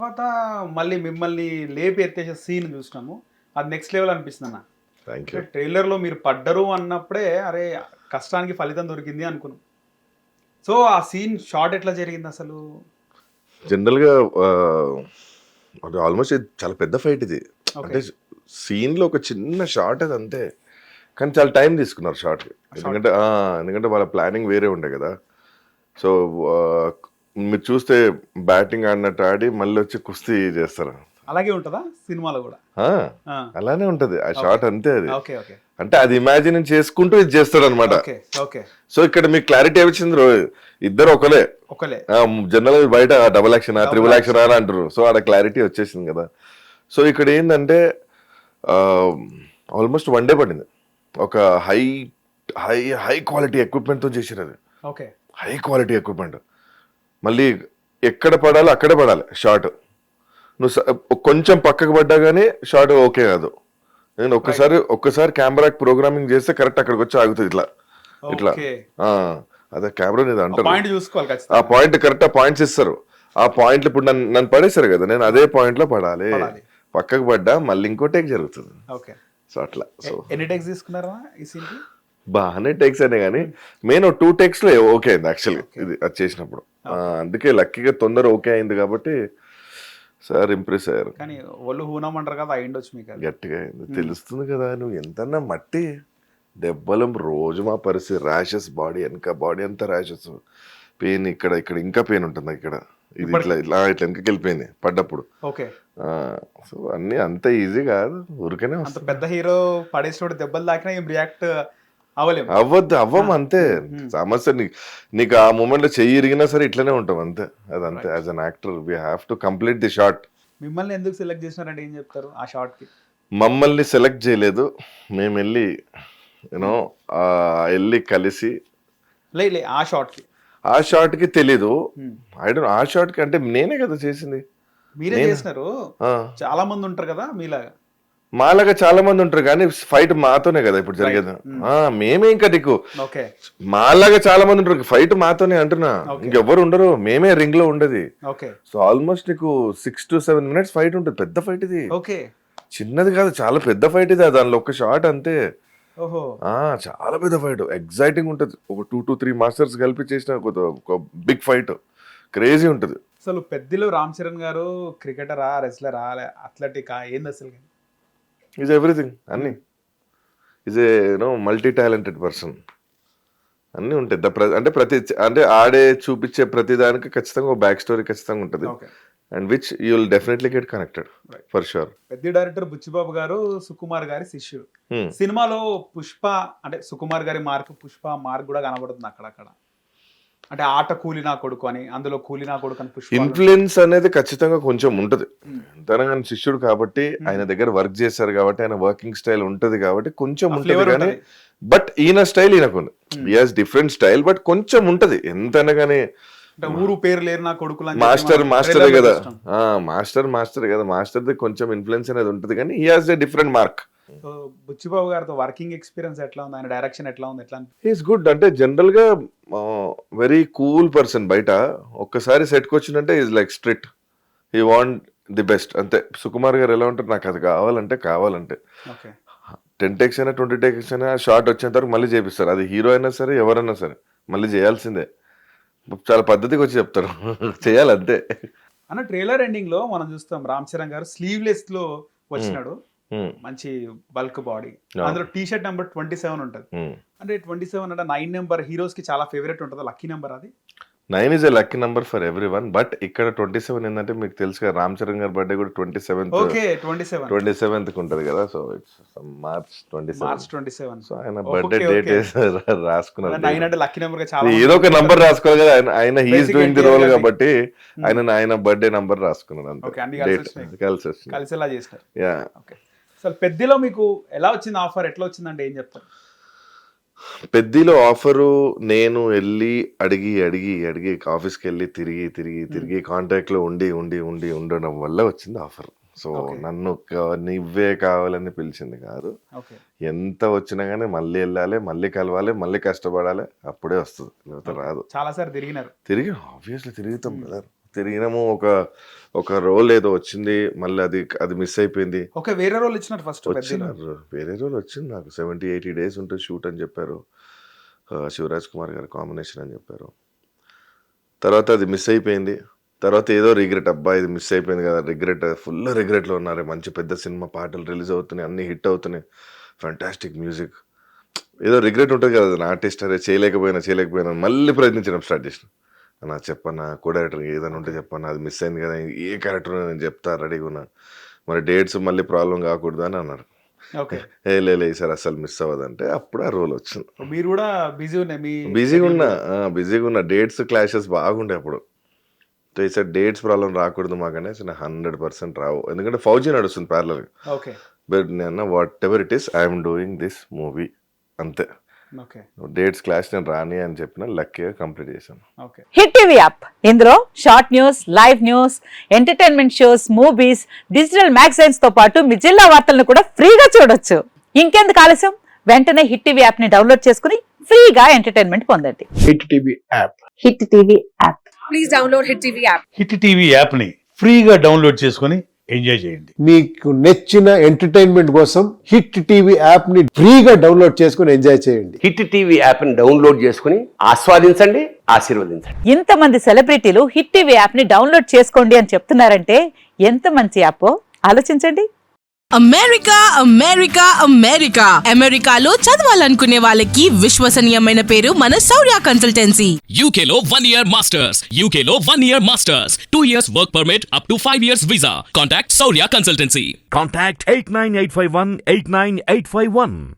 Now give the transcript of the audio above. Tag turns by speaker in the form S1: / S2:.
S1: తర్వాత మళ్ళీ మిమ్మల్ని లేపి ఎత్తేసే సీన్ చూసినాము. అది నెక్స్ట్ లెవెల్ అనిపిస్తుంది అన్న.
S2: Thank you.
S1: అంటే ట్రైలర్‌లో మీరు పడ్డరు అన్నప్పుడే అరే! కష్టానికి ఫలితం దొరికింది అనుకున్నాం. సో, ఆ సీన్ షాట్ ఎట్లా జరిగింది అసలు?
S2: జనరల్‌గా అది ఆల్మోస్ట్ ఇది చాలా పెద్ద ఫైట్ ఇది.
S1: ఓకే.
S2: అంటే సీన్‌లో ఒక చిన్న షాట్ అది అంతే. కానీ చాలా టైం తీసుకున్నారు షాట్‌కి. ఎందుకంటే వాళ్ళ ప్లానింగ్ వేరే ఉండే కదా! సో, మీరు చూస్తే బ్యాటింగ్ ఆడినట్టు ఆడి మళ్ళీ వచ్చి కుస్తీ చేస్తారు.
S1: అలాగే ఉంటదా సినిమాలో గూడా?
S2: ఆ!
S1: ఆ!
S2: అలానే ఉంటది. ఆ షాట్ అంతే అది.
S1: ఓకే. ఓకే.
S2: అంటే అది ఇమాజిన్ చేసుకుంటూ ఇది చేస్తాడన్నమాట.
S1: ఓకే. ఓకే.
S2: సో ఇక్కడ మీకు క్లారిటీ వచ్చింది ఇద్దరు ఒకలే.
S1: ఒకలే.
S2: జనరల్ బయట డబుల్ యాక్షన్ త్రిబుల్ యాక్షన్ అని అంటారు. సో ఆడ క్లారిటీ వచ్చేసింది కదా. సో ఇక్కడ ఏంటంటే ఆల్మోస్ట్ 1 డే పడింది. ఒక హై హై హై క్వాలిటీ ఎక్విప్మెంట్తో చేసారు అది.
S1: ఓకే.
S2: High quality equipment. మళ్ళీ ఎక్కడ పడాలో అక్కడే పడాలి షాట్. నువ్వు కొంచెం పక్కకు పడ్డా కానీ షాట్ ఓకే కాదు. నేను ఒక్కసారి కెమెరా ప్రోగ్రామింగ్ చేస్తే కరెక్ట్ అక్కడికి వచ్చి ఆగుతుంది ఇట్లా ఇట్లా.
S1: ఓకే.
S2: అదే కెమెరా అనేది అంటారు.
S1: పాయింట్ చూసుకోవాలి
S2: ఆ
S1: ఖచ్చితంగా.
S2: పాయింట్ కరెక్ట్ ఆ పాయింట్స్ ఇస్తారు. ఆ పాయింట్లు ఇప్పుడు నన్ను పడేశారు కదా, నేను అదే పాయింట్ లో పడాలి.
S1: పడాలి.
S2: పక్కకు పడ్డా మళ్ళీ ఇంకో టేక్ జరుగుతుంది.
S1: ఓకే.
S2: సో అట్లా. సో
S1: ఎన్ని టేక్స్ తీసుకున్నారా ఈ సీన్‌కి?
S2: బాగానే టేక్స్ అయినా కానీ మెయిన్ 2 టేక్స్ లో ఓకే అయింది యాక్చువల్లీ ఇది అది చేసినప్పుడు. అందుకే లక్కీగా తొందర ఓకే అయింది కాబట్టి సార్ ఇంప్రెస్ అయ్యారు.
S1: కానీ ఒళ్ళు హూనమంటారు కదా, అయ్యుండొచ్చు మీకు అది.
S2: గట్టిగా అయింది. తెలుస్తుంది కదా, నువ్వు ఎంతన్నా మట్టి దెబ్బలు రోజు మా పరిస్థితి. ర్యాషెస్ బాడీ బాడీ అంతా ర్యాషెస్, పెయిన్ ఇక్కడ ఇంకా పెయిన్ ఉంటుంది ఇక్కడ. ఇది ఇట్లా వెనకకి వెళ్ళిపోయింది పడ్డప్పుడు.
S1: ఓకే.
S2: సో అన్ని అంత ఈజీ కాదు, ఊరికనే
S1: అంత
S2: వస్తుంది.
S1: పెద్ద హీరో పడేసినోడు దెబ్బలు తాకినా ఏం రియాక్ట్ అవ్వలేము.
S2: అవ్వము అంతే. సమస్య నీకు ఆ మూమెంట్ లో చెయ్యి ఇరిగినా సరే ఇట్లనే ఉంటాం అంతే. అదంతే. As an actor we have to complete the shot.
S1: మిమ్మల్ని ఎందుకు సెలెక్ట్ చేసినారంటే ఏం చెప్తారు ఆ షాట్ కి?
S2: మమ్మల్ని సెలెక్ట్ చేయలేదు, మేము వెళ్ళి యూనో వెళ్ళి కలిసి
S1: లే ఆ షాట్ కి
S2: ఆ షాట్ కి తెలీదు. ఐ డోంట్ ఆ షాట్ కి అంటే నేనే కదా చేసింది.
S1: మీరే చేసినారు. చాలా మంది ఉంటారు కదా మీలాగా.
S2: మాలాగా చాలా మంది ఉంటారు కానీ ఫైట్ మాతోనే కదా ఇప్పుడు జరిగేది. మేమే ఇంకా నీకు
S1: ఓకే.
S2: మాలాగా చాలా మంది ఉంటారు, ఫైట్ మాతోనే అంటున్నా. ఇంకెవ్వరు ఉండరు, మేమే రింగ్ లో ఉండేది.
S1: ఓకే.
S2: సో ఆల్మోస్ట్ నీకు 6 to 7 minutes ఫైట్ ఉంటుంది. పెద్ద ఫైట్ ఇది,
S1: ఓకే.
S2: చిన్నది కాదు, చాలా పెద్ద ఫైట్ ఇది. దానిలో ఒక షాట్ అంతే.
S1: ఓహో.
S2: చాలా పెద్ద ఫైట్, ఎగ్జైటింగ్ ఉంటుంది. ఒక 2 to 3 మాస్టర్స్ కలిపి చేసిన ఒక బిగ్ ఫైట్, క్రేజీ ఉంటుంది.
S1: అసలు పెద్దిలో రామ్ చరణ్ గారు క్రికెటరా, రెస్లరా, అథ్లెటికా, ఏంది అసలు?
S2: Is everything. అన్ని is a multi talented person. అన్నీ ఉంటాయి. అంటే ఆడే చూపించే ప్రతి దానికి ఖచ్చితంగా ఒక బ్యాక్ స్టోరీ ఖచ్చితంగా ఉంటుంది.
S1: Okay.
S2: And which you will definitely get connected for sure.
S1: పెద్ద డైరెక్టర్ బుచ్చిబాబు గారు సుకుమార్ గారి శిష్యుడు. సినిమాలో పుష్ప అంటే సుకుమార్ గారి మార్క్, పుష్ప మార్క్ కూడా కనబడుతుంది అక్కడక్కడ. అంటే ఆట కూలినా కొడుకు అని, అందులో కూలినా కొడుకు అని పుష్ప
S2: ఇన్ఫ్లుయెన్స్ అనేది ఖచ్చితంగా కొంచెం ఉంటుంది. తెలంగాణ శిష్యుడు కాబట్టి ఆయన దగ్గర వర్క్ చేశారు కాబట్టి ఆయన వర్కింగ్ స్టైల్ ఉంటుంది కాబట్టి కొంచెం ఉంటుంది. కానీ బట్ ఈయన స్టైల్ ఈయనకుంది. ఈ హాజ్ డిఫరెంట్ స్టైల్ బట్ కొంచెం ఉంటది ఎంతైనా కానీ.
S1: ఊరు పేరు లేరు నా కొడుకులు.
S2: మాస్టరే కదా, మాస్టర్ కదా, మాస్టర్ది కొంచెం ఇన్ఫ్లుయెన్స్ అనేది ఉంటుంది కానీ he has a different mark.
S1: Buchibabu గారితో వర్కింగ్ ఎక్స్పీరియన్స్ ఎట్లా ఉంది? ఆయన డైరెక్షన్ ఎట్లా ఉంది?
S2: Is good. అంటే జనరల్ గా వెరీ కూల్ పర్సన్. బయట ఒక్కసారి సెట్కి వచ్చిందంటే is like strict, he want the best అంతే. సుకుమార్ గారు ఎలా ఉంటారు, నాకు అది కావాలంటే 10 takes అయినా 20 takes అయినా షార్ట్ వచ్చేంత వరకు మళ్ళీ చేపిస్తారు. అది హీరో అయినా సరే ఎవరైనా సరే మళ్ళీ చేయాల్సిందే. చాలా పద్ధతిగా వచ్చి చెప్తారు చేయాలంతే.
S1: అన్న ట్రైలర్ ఎండింగ్ లో మనం చూస్తాం రామ్ చరణ్ గారు స్లీవ్లెస్ లో వచ్చినాడు. మంచి బల్క్ బాడీ, అందులో టీ షర్ట్ నెంబర్ 27 ఉంటుంది. అంటే 27 అంటే 9 నెంబర్ హీరోస్ కి చాలా ఫేవరెట్ ఉంటుంది, లక్కీ నెంబర్ అది. 9
S2: is a lucky number for everyone. But ఇక్కడ 27 ఏంటంటే మీకు తెలుసు కదా, రామ్ చరణ్ గారి బర్త్డే కూడా 27th.
S1: ఓకే. 27th
S2: ఉంటది కదా. So it's March
S1: 27.
S2: సో ఆయన బర్త్డే డేట్ రాసుకున్నారు.
S1: 9 అంటే లక్కీ నెంబర్ గా చాలా
S2: ఏదో ఒక నంబర్ రాసుకోవాలి కదా. ఆయన హీఈస్ డూయింగ్ ది రోల్ కాబట్టి ఆయన బర్త్డే నంబర్ రాసుకున్నారు అంతే.
S1: కలిసేలా చేసినారు.
S2: యా.
S1: అసలు పెద్దిలో మీకు ఎలా వచ్చింది ఆఫర్, ఎట్లా వచ్చిందంటే ఏం చెప్తారు?
S2: పెద్దిలో ఆఫరు నేను వెళ్ళి అడిగి ఆఫీస్కి వెళ్ళి తిరిగి కాంటాక్ట్ లో ఉండడం వల్ల వచ్చింది ఆఫర్. సో నన్ను నువ్వే కావాలని పిలిచింది కాదు. ఎంత వచ్చినా గానీ మళ్ళీ వెళ్ళాలి, మళ్ళీ కలవాలి, మళ్ళీ కష్టపడాలి, అప్పుడే వస్తుంది, లేకపోతే రాదు.
S1: చాలా సార్లు తిరిగి ఆబ్వియస్లీ తిరుగుతాం కదా.
S2: తిరిగినాము, ఒక రోల్ ఏదో వచ్చింది, మళ్ళీ అది మిస్ అయిపోయింది.
S1: ఓకే, వేరే రోల్ ఇచ్చినారు ఫస్ట్.
S2: వచ్చినారు వేరే రోల్ వచ్చింది నాకు. 70-80 days ఉంటుంది షూట్ అని చెప్పారు. శివరాజ్ కుమార్ గారు కాంబినేషన్ అని చెప్పారు. తర్వాత అది మిస్ అయిపోయింది. తర్వాత ఏదో రిగ్రెట్, అబ్బా ఇది మిస్ అయిపోయింది కదా, రిగ్రెట్, ఫుల్ రిగ్రెట్లో ఉన్నారు. మంచి పెద్ద సినిమా, పాటలు రిలీజ్ అవుతున్నాయి, అన్నీ హిట్ అవుతున్నాయి, ఫ్యాంటాస్టిక్ మ్యూజిక్, ఏదో రిగ్రెట్ ఉంటుంది కదా. నా ఆర్టిస్ట్ అరే చేయలేకపోయినా మళ్ళీ ప్రయత్నించడం స్టార్ట్ చేసిన. నా చెప్పన్నా కో డైరెక్టర్ ఏదైనా ఉంటే చెప్పన్నా, అది మిస్ అయింది కదా, ఏ క్యారెక్టర్ నేను చెప్తా రెడీగా ఉన్నా, మరి డేట్స్ మళ్ళీ ప్రాబ్లం కాకూడదు అని అన్నారు.
S1: ఓకే,
S2: లే సార్ అసలు మిస్ అవ్వదంటే అప్పుడు ఆ రోల్ వచ్చింది.
S1: మీరు కూడా
S2: బిజీగా ఉన్నా, డేట్స్ క్లాషెస్ బాగుండే అప్పుడు. సో ఈసారి డేట్స్ ప్రాబ్లం రాకూడదు మాకనే 100% రావు, ఎందుకంటే ఫౌజీ నడుస్తుంది ప్యారలల్.
S1: ఓకే,
S2: బట్ నేను what ever it is I'm doing this movie అంతే.
S1: ఓకే,
S2: డేట్స్ క్లాష్ నేను రాని అని చెప్పిన, లక్కీగా కంప్లీట్ చేశాను.
S1: ఓకే.
S3: హిట్ టీవీ యాప్, ఇందులో short news, live news, entertainment shows, movies, digital magazines తో పాటు మీ జిల్లా వార్తలను కూడా ఫ్రీగా చూడొచ్చు. ఇంకెందుకు ఆలస్యం, వెంటనే హిట్ టీవీ యాప్ ని డౌన్లోడ్ చేసుకుని ఫ్రీగా ఎంటర్టైన్మెంట్ పొందండి.
S4: Hit TV app.
S3: Hit TV app.
S5: Please download hit TV app.
S6: Hit TV యాప్ని ఫ్రీగా డౌన్లోడ్ చేసుకొని ఎంజాయ్ చేయండి.
S4: మీకు నచ్చిన ఎంటర్టైన్మెంట్ కోసం హిట్ టీవీ యాప్ ని ఫ్రీగా డౌన్లోడ్ చేసుకుని ఎంజాయ్ చేయండి.
S7: హిట్ టీవీ యాప్ ని డౌన్లోడ్ చేసుకుని ఆస్వాదించండి, ఆశీర్వదించండి.
S3: ఇంతమంది సెలబ్రిటీలు హిట్ టీవీ యాప్ ని డౌన్లోడ్ చేసుకోండి అని చెప్తున్నారంటే ఎంత మంచి యాప్ ఆలోచించండి.
S8: అమెరికాలో చదవాలనుకునే వాళ్ళకి విశ్వసనీయమైన పేరు మన శౌర్య కన్సల్టెన్సీ.
S9: UK లో 1 year masters, UK లో 1 year masters, 2 years work permit up to 5 years visa. Contact Saurya Consultancy.
S10: Contact 89851 89851.